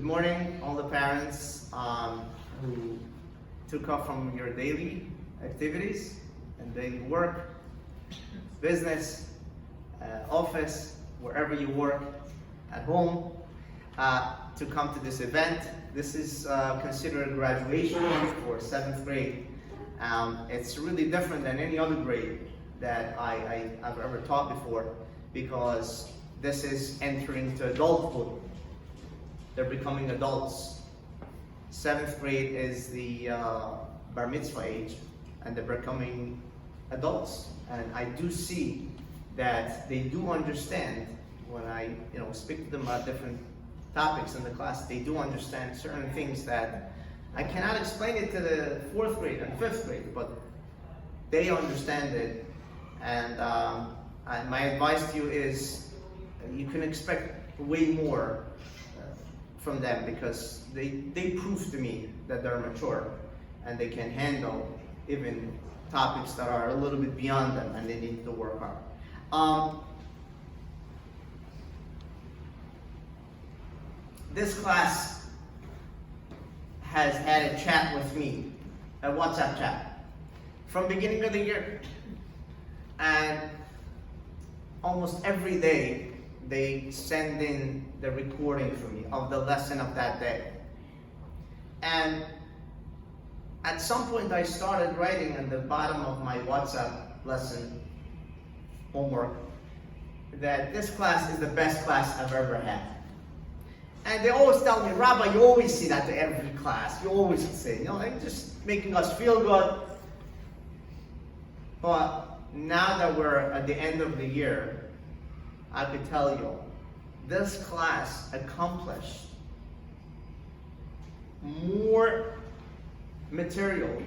Good morning, all the parents who took off from your daily activities and daily work, business, office, wherever you work, at home, to come to this event. This is considered graduation for 7th grade. It's really different than any other grade that I've ever taught before, because this is entering to adulthood. They're becoming adults. 7th grade is the bar mitzvah age, and they're becoming adults. And I do see that they do understand when I speak to them about different topics in the class. They do understand certain things that I cannot explain it to the 4th grade and 5th grade, but they understand it. And my advice to you is you can expect way more from them, because they prove to me that they're mature and they can handle even topics that are a little bit beyond them and they need to work hard. This class has had a chat with me, a WhatsApp chat, from beginning of the year. And almost every day they send in the recording for me of the lesson of that day. And at some point I started writing at the bottom of my WhatsApp lesson homework that this class is the best class I've ever had. And they always tell me, Rabbi, you always say that to every class. You always say, like just making us feel good. But now that we're at the end of the year, I could tell you, this class accomplished more material.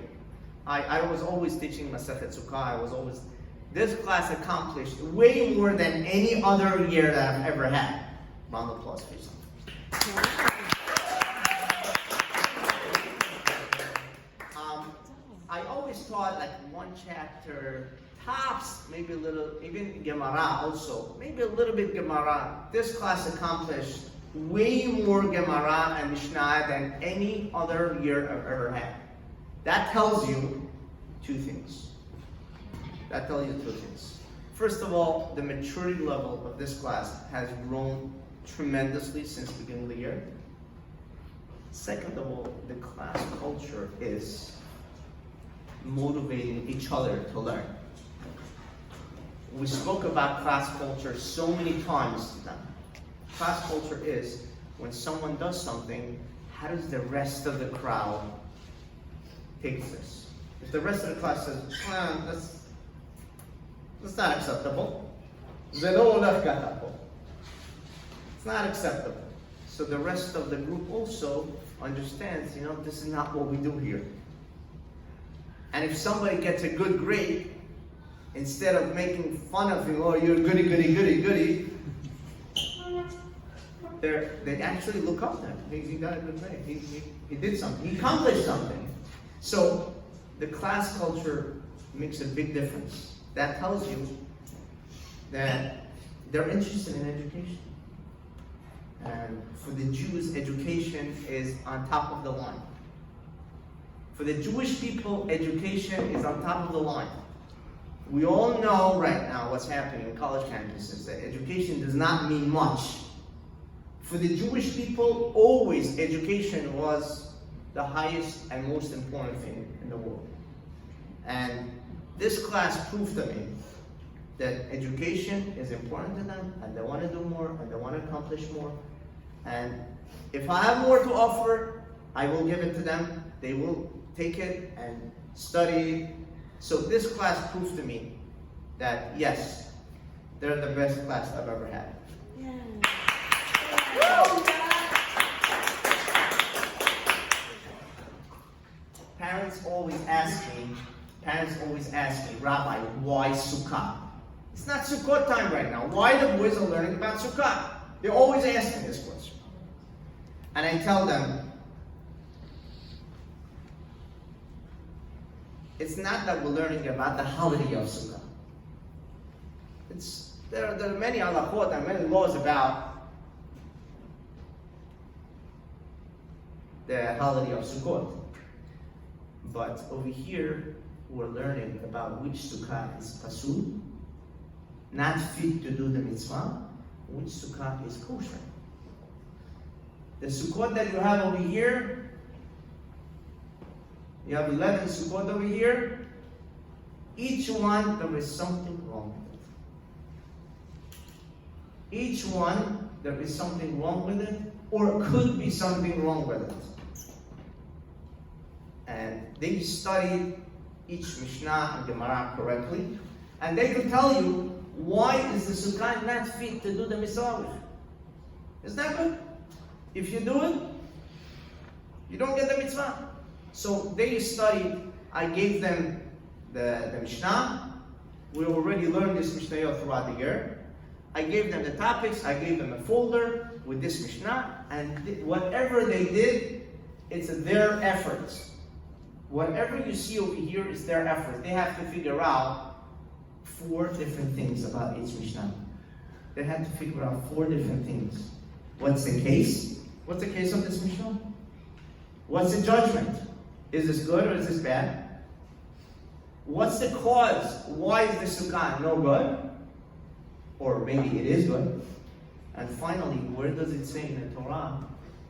I was always teaching Masechet Sukkah. This class accomplished way more than any other year that I've ever had. Round of applause for yourself. I always taught like one chapter, tops, maybe a little, even Gemara also, maybe a little bit Gemara. This class accomplished way more Gemara and Mishnah than any other year I've ever had. That tells you two things. First of all, the maturity level of this class has grown tremendously since the beginning of the year. Second of all, the class culture is motivating each other to learn. We spoke about class culture so many times to them. Class culture is when someone does something, how does the rest of the crowd take this? If the rest of the class says, that's not acceptable. It's not acceptable. So the rest of the group also understands, this is not what we do here. And if somebody gets a good grade, instead of making fun of him, oh, you're goody, they actually look up to him. He got a good grade. He did something. He accomplished something. So the class culture makes a big difference. That tells you that they're interested in education. And for the Jews, education is on top of the line. For the Jewish people, education is on top of the line. We all know right now what's happening in college campuses, that education does not mean much. For the Jewish people, always education was the highest and most important thing in the world. And this class proved to me that education is important to them, and they want to do more, and they want to accomplish more. And if I have more to offer, I will give it to them. They will take it and study. So this class proved to me that yes, they're the best class I've ever had. Yeah. Parents always ask me, Rabbi, why Sukkah? It's not Sukkot time right now. Why the boys are learning about Sukkah? They're always asking this question. And I tell them, it's not that we're learning about the holiday of Sukkah. There are many halachot and many laws about the holiday of Sukkot. But over here, we're learning about which Sukkah is pasul, not fit to do the mitzvah, which Sukkah is kosher. The Sukkot that you have over here, you have 11 Sukkot over here. Each one, there is something wrong with it. Each one, there is something wrong with it, or could be something wrong with it. And they studied each Mishnah and Gemara correctly, and they could tell you why is the Sukkah not fit to do the mitzvah. Is that good? If you do it, you don't get the mitzvah. So they studied, I gave them the Mishnah. We already learned this Mishnah throughout the year. I gave them the topics, I gave them a folder with this Mishnah, and whatever they did, it's their efforts. Whatever you see over here is their effort. They have to figure out 4 different things about each Mishnah. They had to figure out 4 different things. What's the case? What's the case of this Mishnah? What's the judgment? Is this good or is this bad? What's the cause? Why is the Sukkah no good? Or maybe it is good. And finally, where does it say in the Torah?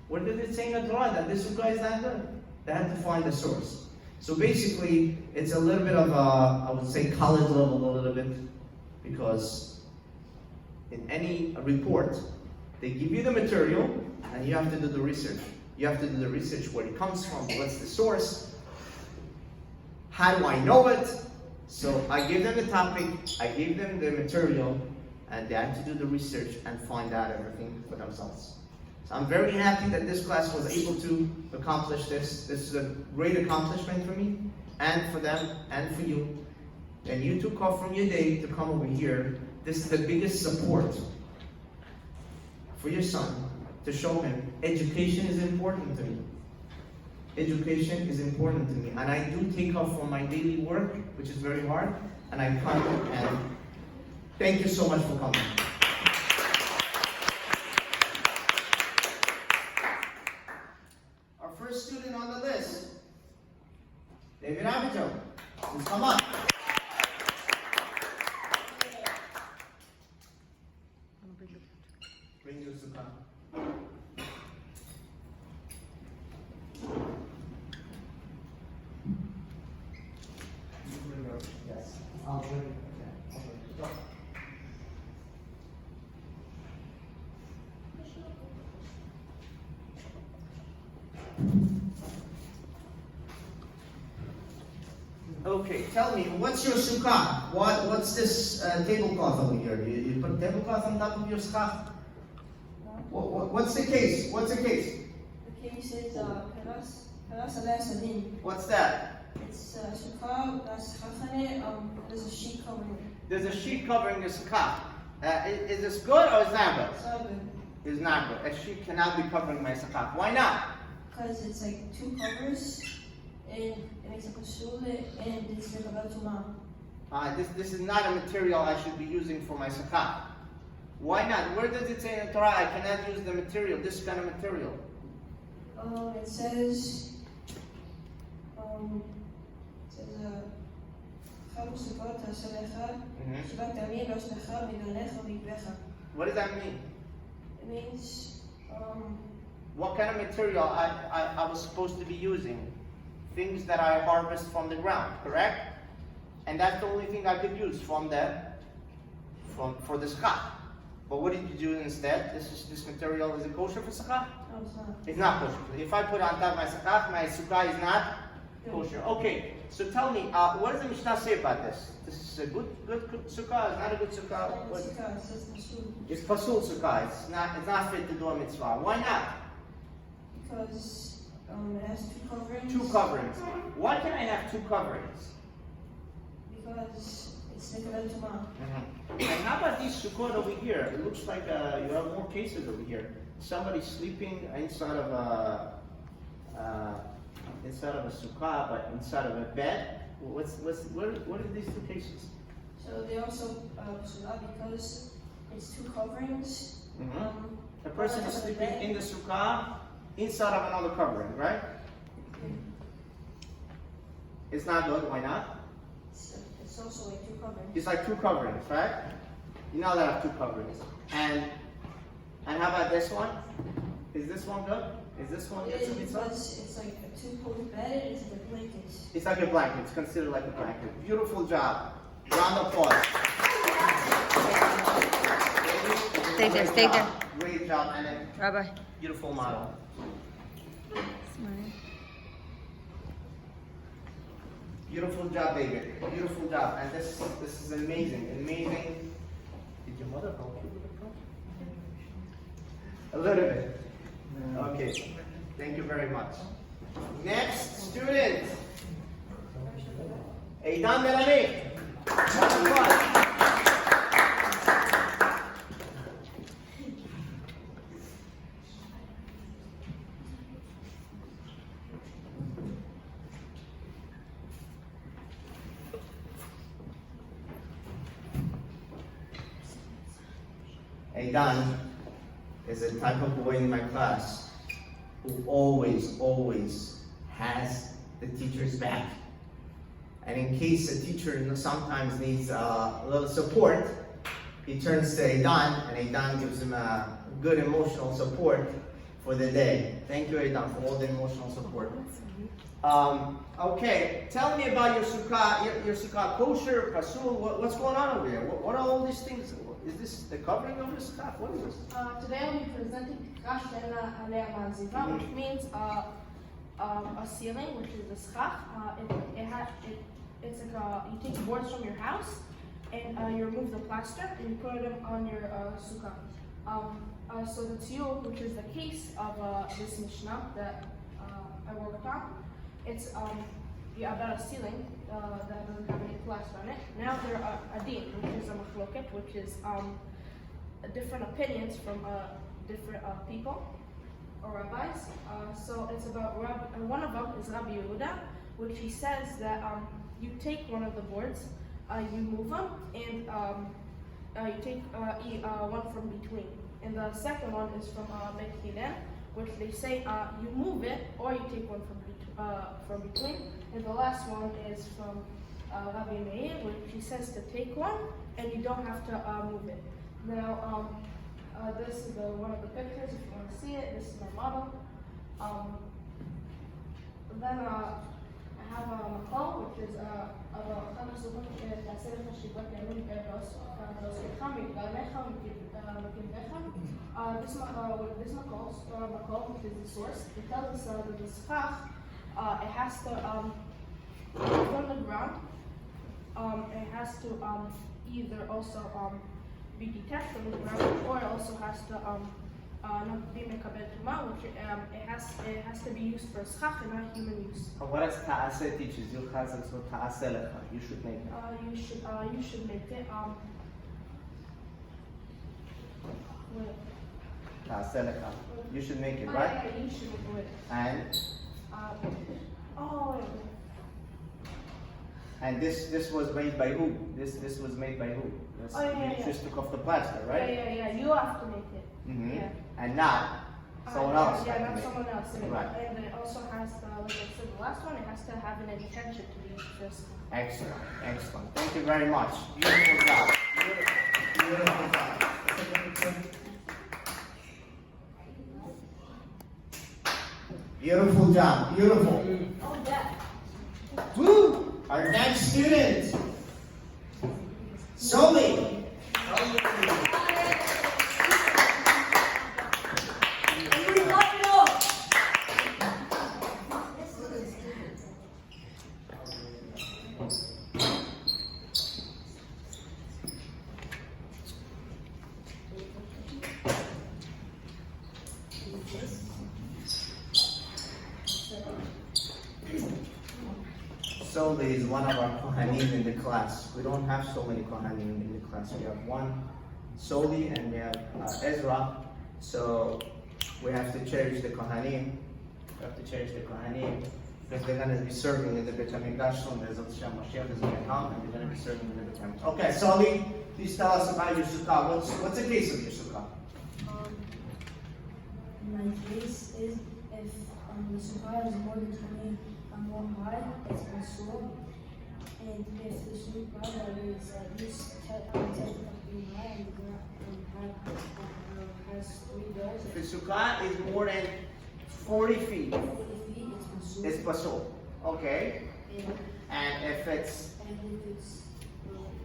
Where does it say in the Torah that this Sukkah is not good? They had to find the source. So basically, it's a little bit of a, I would say, college level a little bit, because in any report, they give you the material, and you have to do the research. You have to do the research where it comes from, what's the source, how do I know it? So I gave them the topic, I gave them the material, and they had to do the research and find out everything for themselves. So I'm very happy that this class was able to accomplish this. This is a great accomplishment for me, and for them, and for you. And you took off from your day to come over here. This is the biggest support for your son, to show him education is important to me. Education is important to me. And I do take off from my daily work, which is very hard, and I come and thank you so much for coming. Our first student on the list, David Abijo. Please come on. Bring your Sukkah. Yes, I'll bring it. Yeah. Okay, tell me, what's your sukkah? What's this tablecloth over here? You put a tablecloth on top of your sukkah? What's the case? What's the case? The case is Peras Alei Sadin. What's that? It's Sukkah, that's Chachane, there's a sheet covering it. There's a sheet covering the sukkah. Is this good or is not good? It's not good. It's not good. A sheet cannot be covering my sukkah. Why not? Because it's like 2 covers, and it makes a pasul, and it's like about to mom. This is not a material I should be using for my sukkah. Why not? Where does it say in the Torah I cannot use the material, this kind of material? It says, What does that mean? It means, What kind of material I was supposed to be using? Things that I harvest from the ground, correct? And that's the only thing I could use for the sukkah. But what did you do instead? This material, is it kosher for sukkah? no, it's not. It's not kosher. If I put it on top of my sukkah is not kosher. Okay, so tell me, what does the Mishnah say about this? This is a good sukkah? It's not a good sukkah? What? Sukkah, it says pasul. It's pasul sukkah. It's not fit to do a mitzvah. Why not? Because it has 2 coverings. 2 coverings. Why can I have 2 coverings? Because it's like about to mom. And how about these sukkot over here? It looks like you have more cases over here. Somebody sleeping inside of a sukkah, but inside of a bed. What are these 2 cases? So they also pasul because it's 2 coverings. The person is sleeping in the sukkah, inside of another covering, right? It's not good. Why not? It's also like two coverings. It's like two coverings, right? You know that have two coverings. And how about this one? Is this one good? Is this one good to be done? It's like a two-post bed. It's like blankets. It's like a blanket. It's considered like a blanket. Beautiful job. Round of applause. Stay there, stay there. Great job, and Rabbi. beautiful model. Smile. Beautiful job, baby. Beautiful job. And this is amazing. Amazing. Did your mother help you with the project? A little bit. Okay. Thank you very much. Next student. Eidan Melanie. Eidan is a type of boy in my class who always has the teacher's back. And in case a teacher sometimes needs a little support, he turns to Eidan, and Eidan gives him a good emotional support for the day. Thank you, Eidan, for all the emotional support. Okay, tell me about your sukkah. Your sukkah kosher, pasul. What's going on over here? What are all these things? Is this the covering of your sukkah? What is this? Today I'll be presenting Sukkah Shena Alea Maziva, which means a ceiling, which is the schach. It's like you take boards from your house and you remove the plaster and you put them on your sukkah. So the tziyur, which is the case of this Mishnah that I worked on, it's about a ceiling that doesn't have any plaster on it. Now there are adin, which is a machloket, which is different opinions from different people or rabbis. So it's about one of them is Rabbi Yehuda, which he says that you take one of the boards, you move them, and you take one from between. And the second one is from Bet Hillel, which they say you move it or you take one from between. And the last one is from Rabbi Meir, which he says to take one and you don't have to move it. Now, this is one of the pictures if you want to see it. This is my model. Then I have a makol, which is this makol, which is the source, it tells us that the schach, it has to from the ground. It has to either also be detached from the ground, or it also has to not be mekabel tuma, which it has to be used for schach and not human use. What does ta'aseh teaches? You chazal, so ta'aseh lecha. You should make it. You should make it. Wait. Ta'aseh lecha. You should make it, Oh, right? yeah, you should make it. And Oh, wait. and this was made by who? This was made by who? Oh, yeah, you yeah. just took off the plaster, right? Yeah. You have to make it. Mm-hmm. Yeah. And not someone else. Yeah, had to not make it. someone else. Right. And it also has to, like I said, the last one, it has to have an intention to be just. Excellent, excellent. Thank you very much. Beautiful job. Beautiful job. Beautiful job. Beautiful. Oh, yeah. Woo! Our next student, Soli. Soli is one of our Kohanim in the class. We don't have so many Kohanim in the class. We have one Soli and we have Ezra. So we have to cherish the Kohanim. We have to cherish the Kohanim because they're going to be serving in the Beit HaMikdash soon. There's Mashiach is going to come and they're going to be serving in the Beit HaMikdash. Okay, Soli, please tell us about your sukkah. What's the case of your sukkah? My case is if the sukkah is more than 20 more high, it's pasul. And if the sukkah is at least 10 feet high and has 3 doors, If the sukkah is more than 40 feet, 40 feet, it's pasul. it's pasul. Okay. And if it's And if it's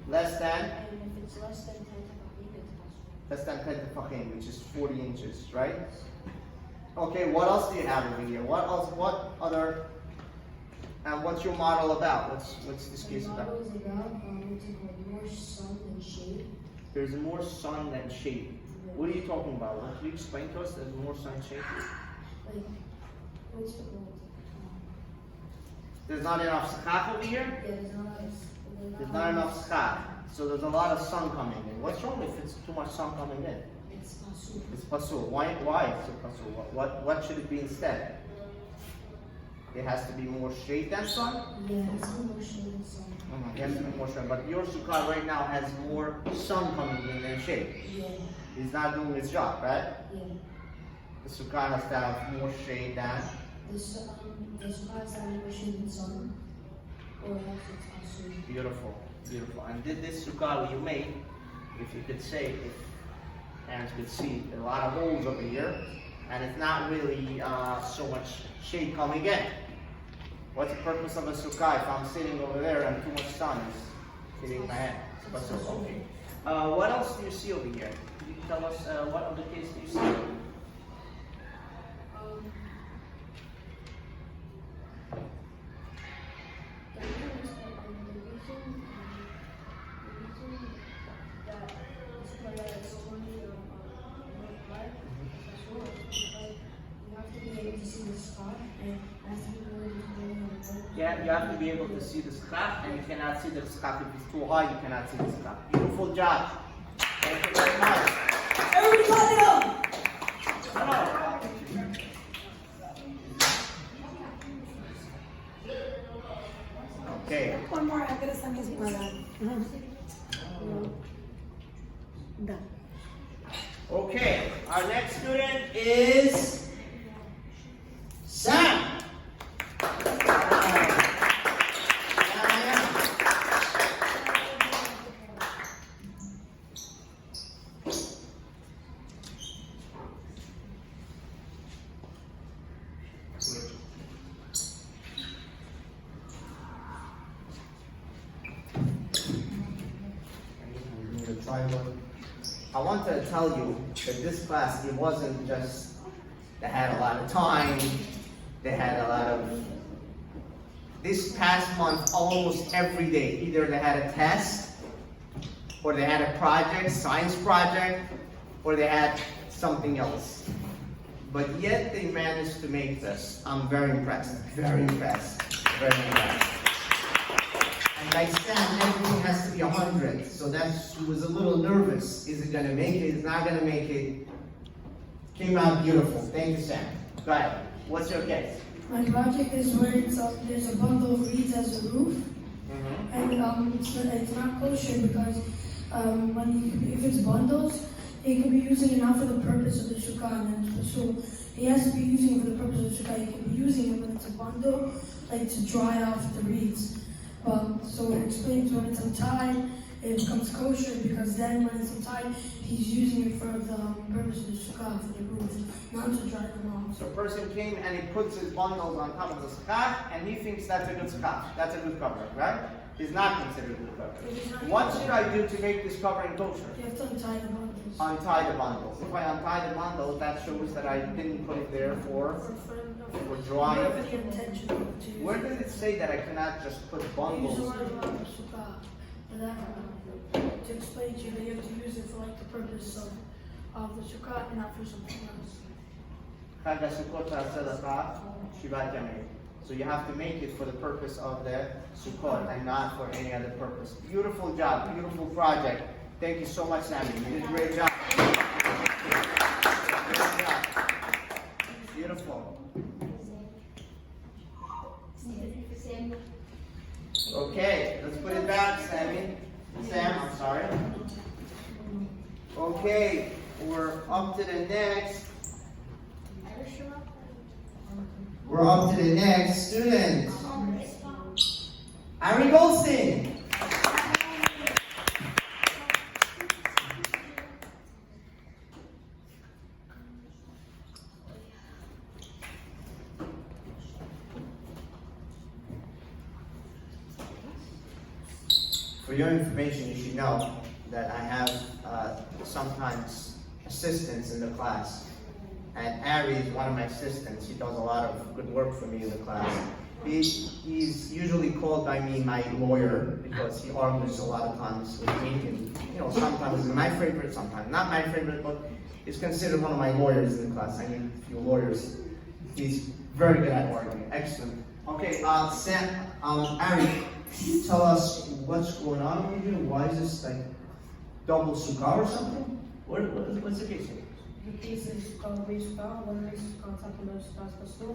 less than and if it's less than 10 tefachim, it's pasul. less than 10 tefachim, which is 40 inches, right? Okay, what else do you have over here? What else? What other? And what's your model about? What's this case The about? model is about what's it called, more sun than shade. There's more sun than shade. What are you talking about? Can you explain to us? There's more sun and shade. Like, what's it called? There's not enough sukkah over here. Yeah, There's not enough sukkah, so there's a lot of sun coming in. What's wrong if it's too much sun coming in? It's pasul. It's pasul. Why is it pasul? What should it be instead? It has to be more shade than sun? Yeah, it's more shade than sun. It has to be more shade. But your sukkah right now has more sun coming in than shade. Yeah, It's not doing its job, right? yeah. The sukkah has to have more shade than. The sukkah has more shade than sun. Or else it's pasul. Beautiful, beautiful. And did this sukkah you made, if you could say, if parents could see, a lot of holes over here, and it's not really so much shade coming in. What's the purpose of a sukkah if I'm sitting over there and too much sun is hitting my head? But so, okay. What else do you see over here? Can you tell us what other case do you see? The reason that the sukkah is only high is pasul because you have to be able to see the spot and as people are doing Yeah, you have to be able to see the sukkah, and you cannot see the sukkah if it's too high. You cannot see the sukkah. Beautiful job. Thank you very much. Everybody clap it up! Okay. One more after the sun is done. Okay. Our next student is Sam. I want to tell you that this class, it wasn't just, they had a lot of time, they had a lot of, this past month, almost every day, either they had a test, or they had a project, science project, or they had something else. But yet they managed to make this. I'm very impressed, very impressed, very impressed. And like Sam, everything has to be 100. So she was a little nervous. Is it gonna make it? Is it not gonna make it? Came out beautiful. Thank you, Sam. Go ahead. What's your case? My project is where there's a bundle of reeds as a roof, and it's not kosher because if it's bundles, he could be using it not for the purpose of the sukkah, and then so he has to be using it for the purpose of the sukkah. He can be using it when it's a bundle, like to dry off the reeds. So it explains when it's untied, it becomes kosher because then when it's untied, he's using it for the purpose of the sukkah, for the roof, not to dry them off. So a person came and he puts his bundles on top of the sukkah, and he thinks that's a good sukkah. That's a good covering, right? It's not considered a good covering. What should I do to make this covering kosher? You have to untie the bundles. Untie the bundles. If I untie the bundles, that shows that I didn't put it there for drying. Whatever the intention of to use. Where does it say that I cannot just put Use bundles? the word about the sukkah. And that, to explain to you that you have to use it for like the purpose of the sukkah and not for something else. So you have to make it for the purpose of the sukkah and not for any other purpose. Beautiful job, beautiful project. Thank you so much, Sammy. You did a great job. Great job. Beautiful. Okay, let's put it back, Sammy. Sam, I'm sorry. Okay, we're up to the next We're up to the next student. Ari Goldstein. For your information, you should know that I have sometimes assistants in the class. And Ari is one of my assistants. He does a lot of good work for me in the class. He's usually called by me my lawyer because he argues a lot of times with me. And, sometimes he's my favorite, sometimes not my favorite, but he's considered one of my lawyers in the class. I mean, a few lawyers. He's very good at arguing. Excellent. Okay, Ari, tell us what's going on over here. Why is this like double sukkah or something? What's the case here? The case is raised Sukkah. One raised Sukkah on top of another Sukkah is pasul.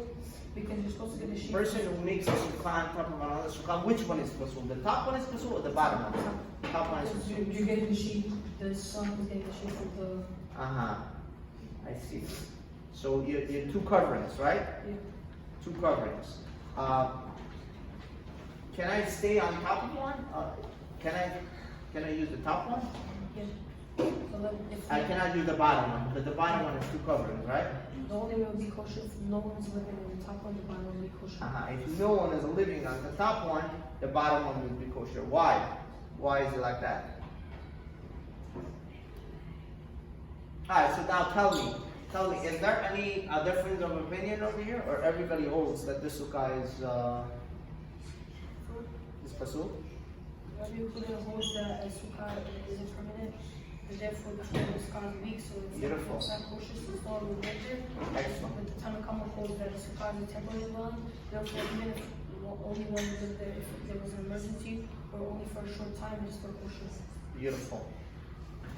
Because you're supposed to get the sheet. Person who makes the sukkah on top of another sukkah, which one is pasul? The top one is pasul or the bottom one? The top one is pasul. You're getting the sheet. The son is getting the sheet with the. I see. So you're two coverings, right? Yeah. Two coverings. Can I stay on top of one? Can I use the top one? Yeah. So then if I cannot do the bottom one because the bottom one is two coverings, right? the only way it would be kosher if no one's living in the top one, the bottom would be kosher. If no one is living on the top one, the bottom one will be kosher. Why? Why is it like that? Alright, so now tell me, is there any difference of opinion over here, or everybody holds that this sukkah is pasul? Everybody holds that a sukkah is impermanent, and therefore the sukkah is weak, so it's Beautiful. not kosher, so it's not in the winter. Excellent. But the Tanakh holds that a sukkah is a temporary dwelling, therefore even if only one lived there, if there was an emergency, or only for a short time, it's still kosher. Beautiful.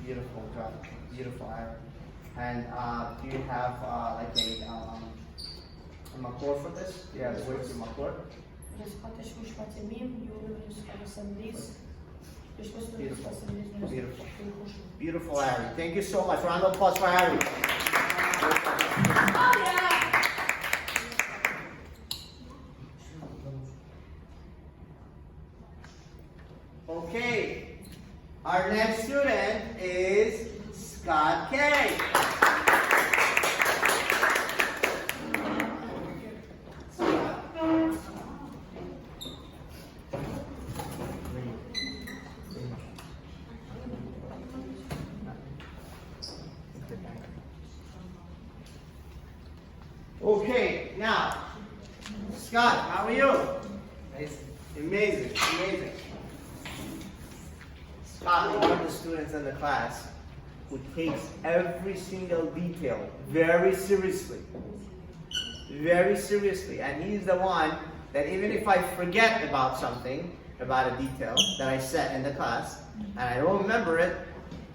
Beautiful job. Beautiful, Aaron. And do you have like a makor for this? Do you have a word for makor? It is Katash Mishpat Mim, you will live in Sukkah for 7 days. You're supposed to live in Beautiful. Sukkah 7 days when it's Beautiful. fully kosher. Beautiful, Harry. Thank you so much. Round of applause for Harry. Oh yeah! Okay. Our next student is Scott K. Okay, now, Scott, how are you? Amazing, amazing. Scott is one of the students in the class who takes every single detail very seriously. Very seriously. And he's the one that even if I forget about something, about a detail that I said in the class, and I don't remember it,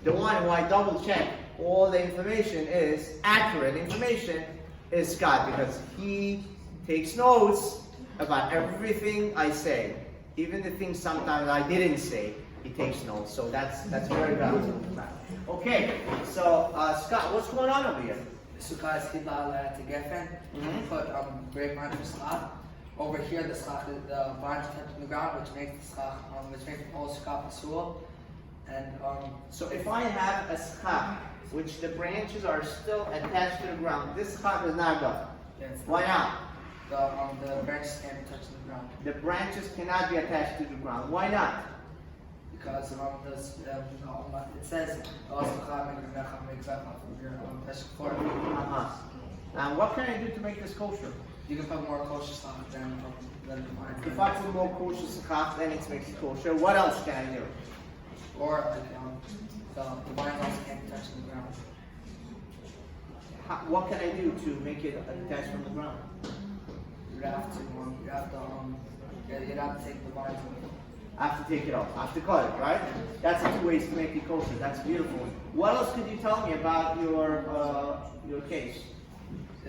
the one who I double check all the information is accurate information is Scott, because he takes notes about everything I say. Even the things sometimes I didn't say, he takes notes. So that's very valuable. Okay, so Scott, what's going on over here? Sukkah is hilal to geffen. Put grapevine for schach. Over here, the schach is the vine touching the ground, which makes the schach, which makes the whole schach pasul. And so if I have a schach, which the branches are still attached to the ground, this schach is not good. Why not? The branches can't be touching the ground. The branches cannot be attached to the ground. Why not? Because it says And what can I do to make this kosher? you can put more kosher stuff than the vine. If I put more kosher schach, then it makes it kosher. What else can I do? Or like the vine also can't be touching the ground. What can I do to make it attached from the ground? You'd have to take the vines away. I have to take it off. I have to cut it, right? That's the two ways to make it kosher. That's beautiful. What else could you tell me about your case?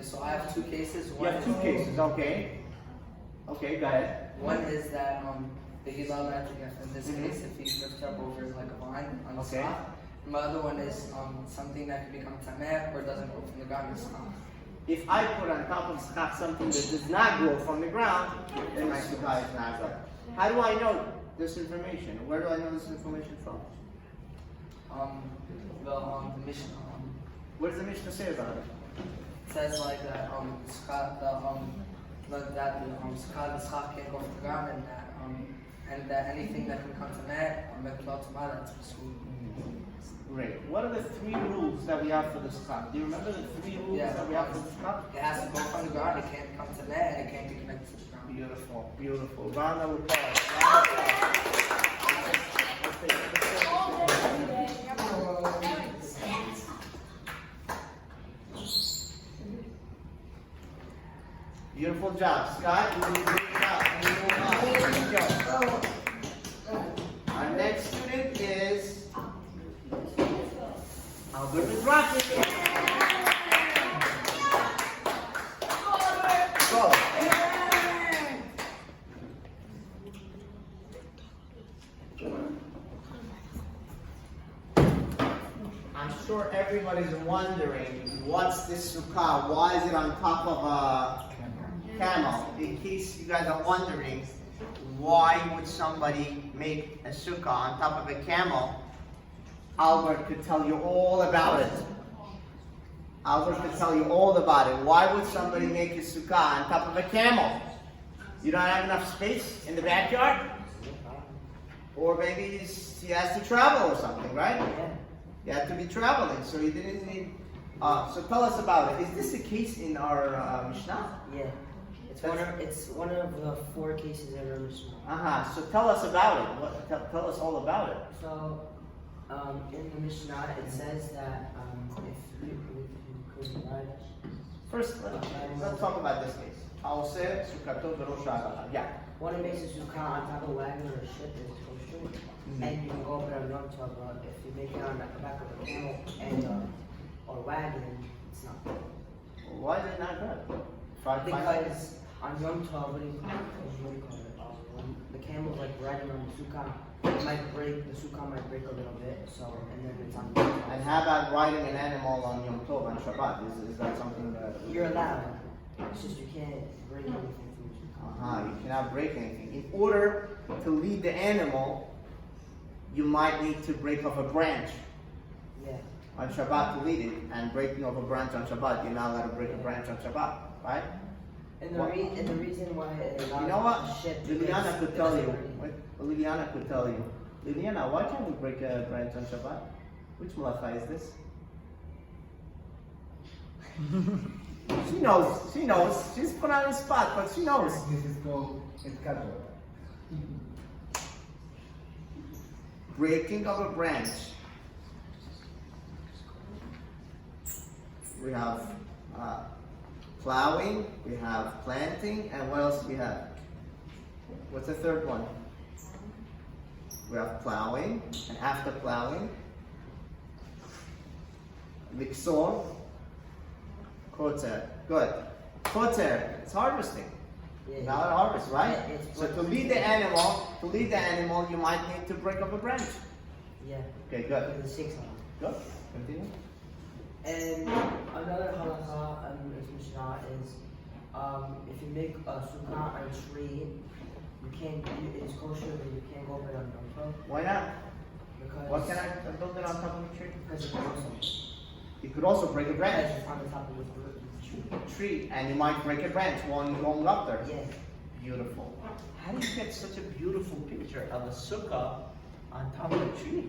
So I have two cases. You have two cases, okay. Okay, go ahead. One is that the hilal in this case, if he lifts up over like a vine on the Okay. spot. My other one is something that can become tameh or doesn't grow from the ground in spot. If I put on top of sukkah something that does not grow from the ground, then my sukkah is not good. How do I know this information? Where do I know this information from? The Mishnah. What does the Mishnah say about it? It says like that sukkah, the sukkah can't go from the ground, and that anything that can come to that, that's for Great. What are the 3 rules that we have for the sukkah? Do you remember the 3 rules that we have for the sukkah? It has to go from the ground, it can't come to that, and it can't be connected to the ground. Beautiful, beautiful. Round of applause. Beautiful job, Scott. You did a great job. Our next student is Albert Mizrahi. Go. I'm sure everybody's wondering, what's this sukkah? Why is it on top of a camel? In case you guys are wondering, why would somebody make a sukkah on top of a camel? Albert could tell you all about it. Albert could tell you all about it. Why would somebody make a sukkah on top of a camel? You don't have enough space in the backyard? Or maybe he has to travel or something, right? You have to be traveling, so he didn't need... so tell us about it. Is this the case in our Mishnah? Yeah. It's one of the 4 cases in our Mishnah. So tell us about it. Tell us all about it. So, in the Mishnah, it says that if you could ride. First, let's talk about this case. Haoseh Sukkato B'Rosh Ha'agala. Yeah. One makes a sukkah on top of a wagon or a ship is kosher, and you can go up on Yom Tov. If you make it on the back of a camel and or wagon, it's not good. Why is it not good? Because on Yom Tov, what do you call it? When the camel's like riding on the sukkah, it might break. The sukkah might break a little bit. So, and then it's on Yom Tov. And how about riding an animal on Yom Tov on Shabbat? Is that something that You're allowed? It's just you can't break anything from the sukkah. You cannot break anything. In order to lead the animal, you might need to break off a branch Yeah. on Shabbat to lead it, and breaking off a branch on Shabbat, you're not allowed to break a branch on Shabbat, right? And the reason why it allows You know what? the ship to Liliana could tell you. Wait. Liliana could tell you. Liliana, why can't we break a branch on Shabbat? Which malacha is this? She knows. She knows. She's put on the spot, but she knows. This is called escato. Breaking of a branch. We have plowing, we have planting, and what else do we have? What's the third one? We have plowing, and after plowing, liksor, koter. Good. Koter, it's harvesting. Yeah. Now harvest, right? Yeah, it's So to lead the animal, you might need to break up a branch. Yeah. Okay, good. The 6 Good. Continue. And another halakha in this Mishnah is if you make a sukkah on a tree, it's kosher, but you can't go over it on Yom Tov. Why not? Because Why can't I build it on top of a tree? Because it's awesome. You could also break a branch. It's on the top of the tree. And you might break a branch while you're going up there. Yeah. Beautiful. How do you get such a beautiful picture of a sukkah on top of a tree?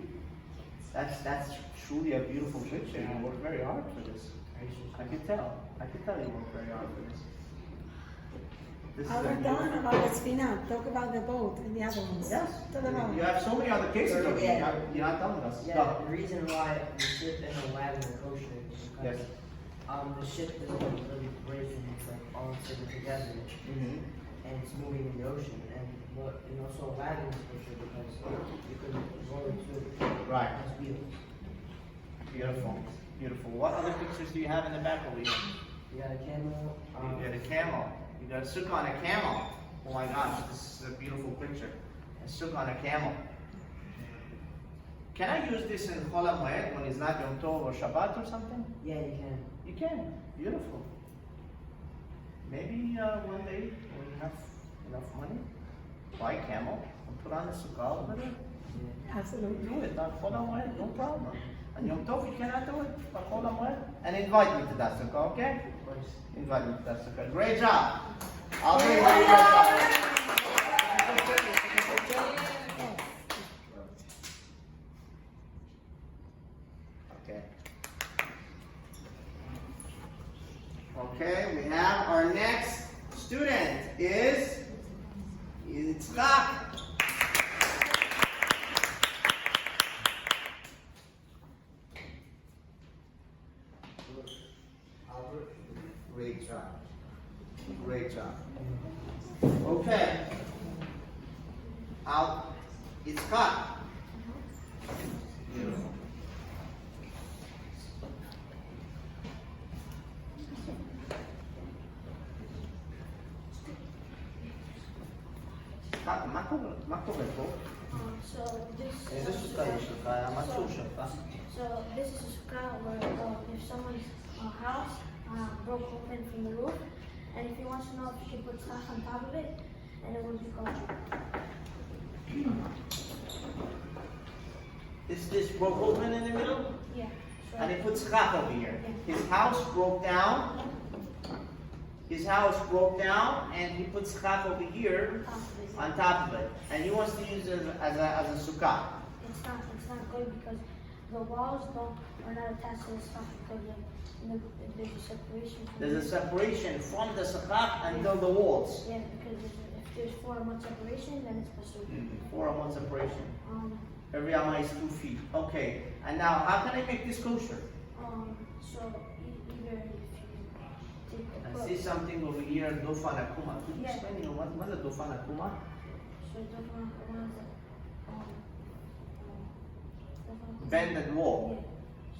That's truly a beautiful picture. You worked very hard for this. I could tell. I could tell you worked very hard for this. This is a We're done beautiful. about the spina. Talk about the boat and the other ones. Yes. Tell them all. You have so many other cases of Yeah. You're not telling us. Yeah, Go. the reason why the ship and the wagon are kosher is because Yes. the ship doesn't really break and it's like all sitting together Mm-hmm. and it's moving in the ocean. And also a wagon is kosher because you can roll it through. Right. It has wheels. Beautiful. Beautiful. What other pictures do you have in the back of you? You got a camel. You got a camel. You got a sukkah on a camel. Oh my gosh, this is a beautiful picture. A sukkah on a camel. Can I use this in Chol HaMoed when it's not Yom Tov or Shabbat or something? Yeah, you can. You can. Beautiful. maybe one day when you have enough money, buy a camel and put on the sukkah over there. Absolutely. Do it, not Chol Hamoed, no problem. And Yom Tov, you cannot do it, but Chol Hamoed. And invite me to that sukkah, okay? Invite me to that sukkah. Great job. I'll be ready. Okay. Okay, we have our next student is Yitzchak. Great job. Great job. Okay. Yitzchak. Beautiful. מה קורה פה? So this איזה סוכה יש לך? המצור שלך. So this is a sukkah where if someone's house broke open from the roof, and if he wants to know if he can put stuff on top of it, and it would be kosher. This broke open in the middle? Yeah. So And he put schach over here. His house broke down. His house broke down, and he put schach over here on top of it. And he wants to use it as a sukkah. It's not good because the walls are not attached to the stuff because there's a separation. There's a separation from the schach until the walls. Yeah, because if there's 4 months separation, then it's pasul. 4 and 1 separation. Every amma is 2 feet. Okay. And now, how can I make this kosher? So either if you take I see something over here, dofan akuma. Can you explain me what's a dofan akuma? So don't Bended wall. Yeah.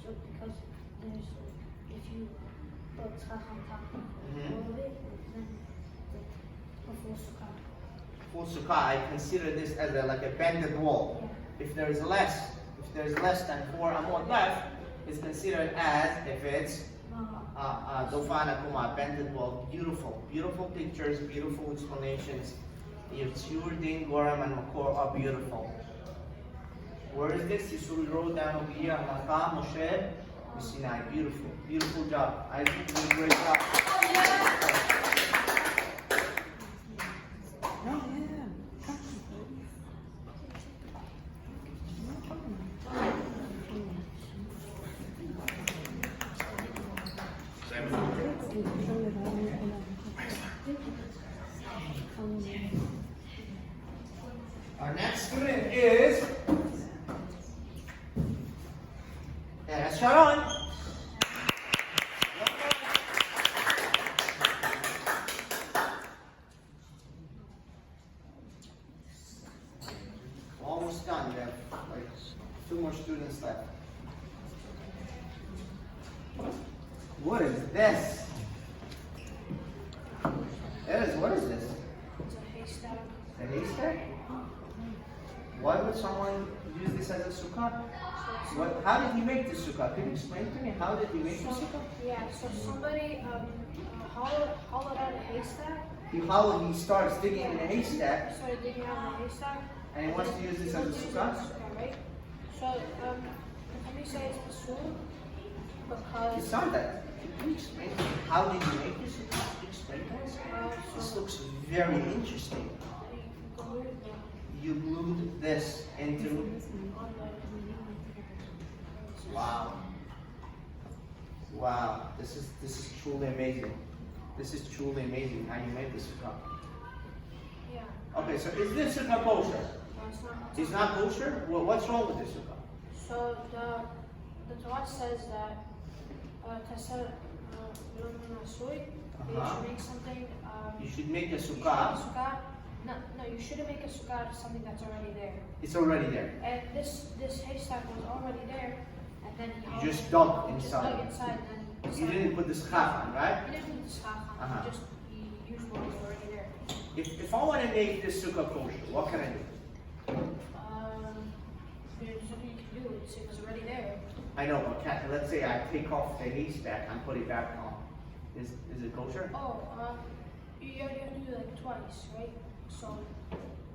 So because there's if you put schach on top of all of it, then the full sukkah. Full sukkah, I consider this as like a bended wall. If there's less than 4 amot left, it's considered as if it's dofan akuma, bended wall. Beautiful, beautiful pictures, beautiful explanations. Yitzur, Din, Goram, and Makor are beautiful. Where is this? Yisur wrote down over here, Halakha, Moshe, Sinai. Beautiful, beautiful job. I think you did a great job. Our next student is Sharon. Almost done. We have like 2 more students left. What is this? What is this? It's a haystack. A haystack? Why would someone use this as a sukkah? How did he make this sukkah? Can you explain to me? How did he make this sukkah? Yeah, so somebody hollowed out a haystack. He starts digging in a haystack, Started digging out a haystack. and he wants to use this as a sukkah? Right? So, let me say it's pasul because It's not that. Can you explain to me? How did you make this sukkah? Can you explain to us? This looks very interesting. You glued this into. Wow. Wow. This is truly amazing. This is truly amazing how you made this sukkah. Yeah. Okay, so is this sukkah kosher? No, it's not. It's not kosher? Well, what's wrong with this sukkah? So the Torah says that you should make something. You should make a You should make sukkah. a sukkah. No, you shouldn't make a sukkah out of something that's already there. It's already there. And this haystack was already there, and then You just dug just dug inside. inside, and then You didn't put the schach on, right? You didn't put the schach on. Uh-huh. You used what was already there. If I want to make this sukkah kosher, what can I do? There's nothing you can do. It was already there. I know, but let's say I take off the haystack and put it back on. Is it kosher? Oh, You have to do like twice, right? So.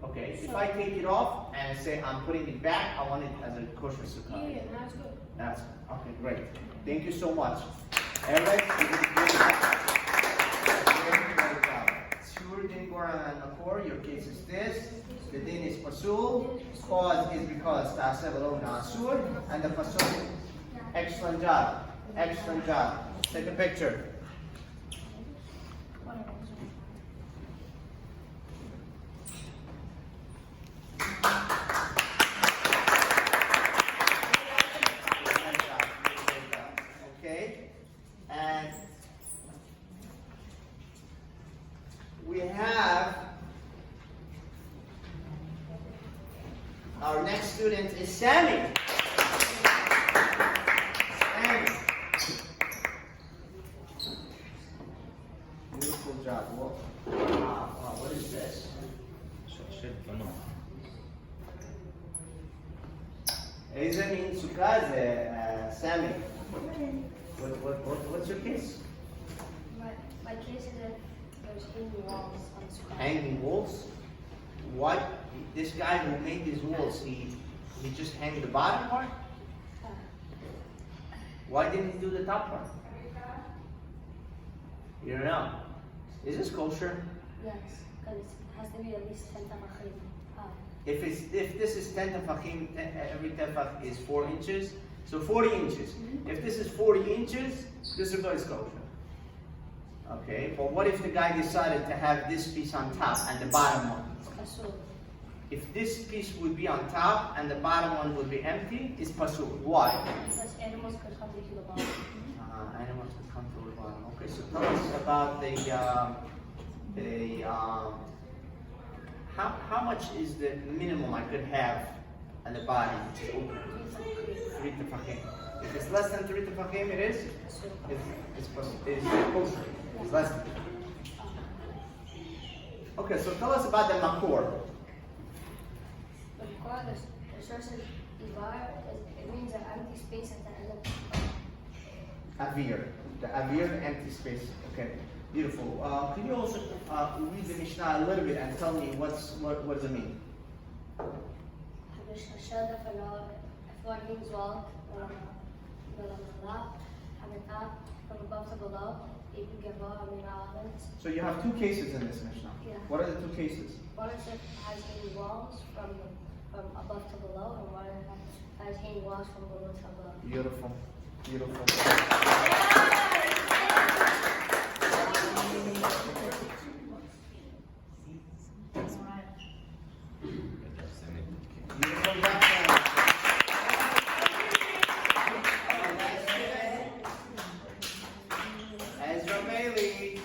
Okay, if I take it off and say I'm putting it back, I want it as a kosher sukkah. Yeah, that's good. That's okay, great. Thank you so much. Everybody, you did a great job. Great job. Sur din Goran and Makor, your case is this. The din is pasul. Cause is because ta'aseh v'lo na'asur. And the pasul. Excellent job. Excellent job. Take a picture. Okay, and we have our next student is Sammy. Sammy. Beautiful job. Wow, what is this? إذا من سكاز سامي. What's your case? My case is that there's hanging walls on the Sukkah. Hanging walls? What? This guy who made these walls, he just hanged the bottom part? Why didn't he do the top part? You don't know. Is this kosher? Yes, because it has to be at least 10 tefachim high. If this is 10 tefachim, every tefach is 4 inches. So 40 inches. If this is 40 inches, this is kosher. Okay, but what if the guy decided to have this piece on top and the bottom one? It's pasul. If this piece would be on top and the bottom one would be empty, it's pasul. Why? Because animals could come to the bottom. Animals would come to the bottom. Okay, so tell us about how much is the minimum I could have at the bottom? 3 tefachim. If it's less than 3 tefachim, it is? It's kosher. It's less than. Okay, so tell us about the makor. But the source of Ibar, it means an empty space at the end of the Avir. The avir, the empty space. Okay, beautiful. Can you also read the Mishnah a little bit and tell me what does it mean? If one hangs wall, from above to below, you can give all elements. So you have 2 cases in this Mishnah. Yeah. What are the 2 cases? One is it has hanging walls from above to below, and one has hanging walls from below to above. Beautiful. Beautiful. Beautiful job, Sam. Ezra Bailey.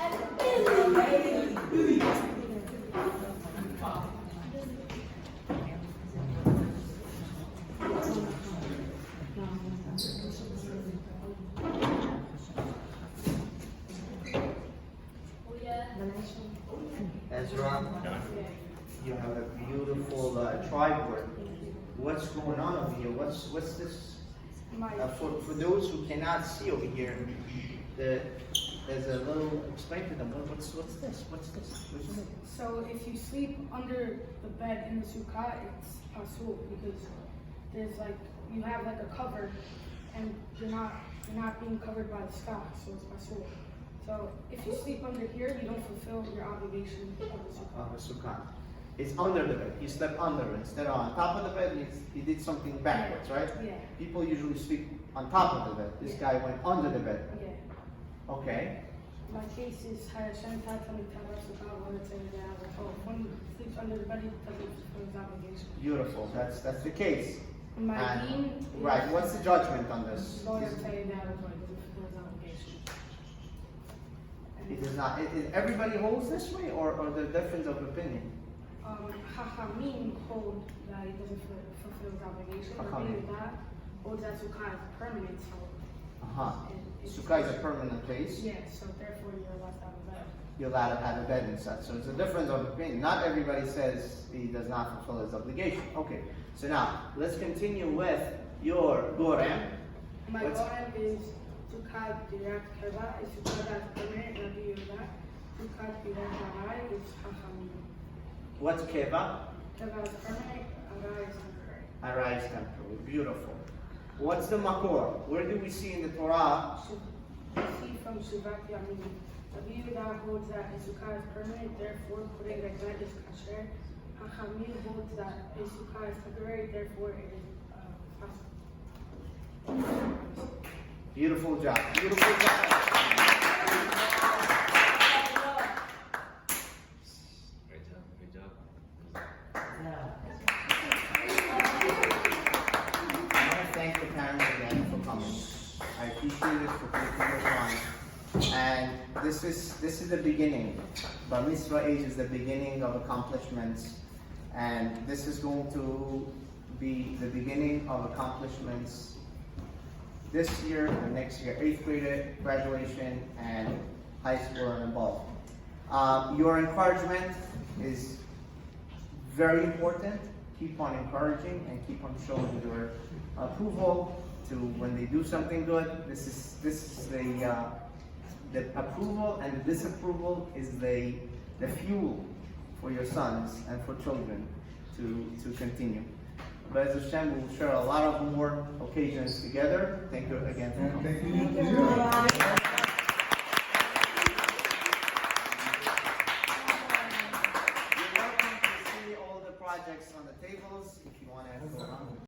Ezra, you have a beautiful triboard. What's going on over here? What's this? For those who cannot see over here, there's a little. Explain to them. What's this? What's this? What's it? So if you sleep under the bed in the sukkah, it's pasul because there's like you have like a cover, and you're not being covered by the sky, so it's pasul. So if you sleep under here, you don't fulfill your obligation of the sukkah. The sukkah. It's under the bed. He slept under it instead of on top of the bed. He did something backwards, right? Yeah. People usually sleep on top of the bed. This guy went under the bed. Yeah. Okay. My case is Hayashem Tatami Tabasuka when it's in the hour. So when he sleeps under the bed, he doesn't fulfill his obligation. Beautiful. That's the case. My And- dean, Right. What's the judgment on this? lawyer saying that as well, he doesn't fulfill his obligation. It does not. Everybody holds this way, or the difference of opinion? Chachamim hold that he doesn't fulfill his obligation. Chachamim. That holds that sukkah is permanent. So it's Sukkah is a permanent place. yeah, so therefore you're allowed to have a bed. You're allowed to have a bed inside. So it's a difference of opinion. Not everybody says he does not fulfill his obligation. Okay. So now let's continue with your gorem. My What's- gorem is sukkah direct keva. It's sukkah that's permanent. Rabbi Yehuda. Sukkah direct What's keva? Keva is permanent, Arai is temporary. Arai is temporary. Beautiful. What's the makor? Where do we see in the Torah? We see from Shuvat Yamim. The view that holds that a sukkah is permanent, therefore putting a tent is kasher. Hachamim holds that a sukkah is temporary, therefore it is possible. Beautiful job. Beautiful job. Good job. Yeah. I want to thank the parents again for coming. I appreciate it for taking the time. And this is the beginning. Bar mitzvah age is the beginning of accomplishments, and this is going to be the beginning of accomplishments this year and next year. 8th grade graduation and high school and above. Your encouragement is very important. Keep on encouraging and keep on showing your approval to when they do something good. This is the approval, and the disapproval is the fuel for your sons and for children to continue. But as Hashem, we will share a lot of more occasions together. Thank you again for coming. Thank you.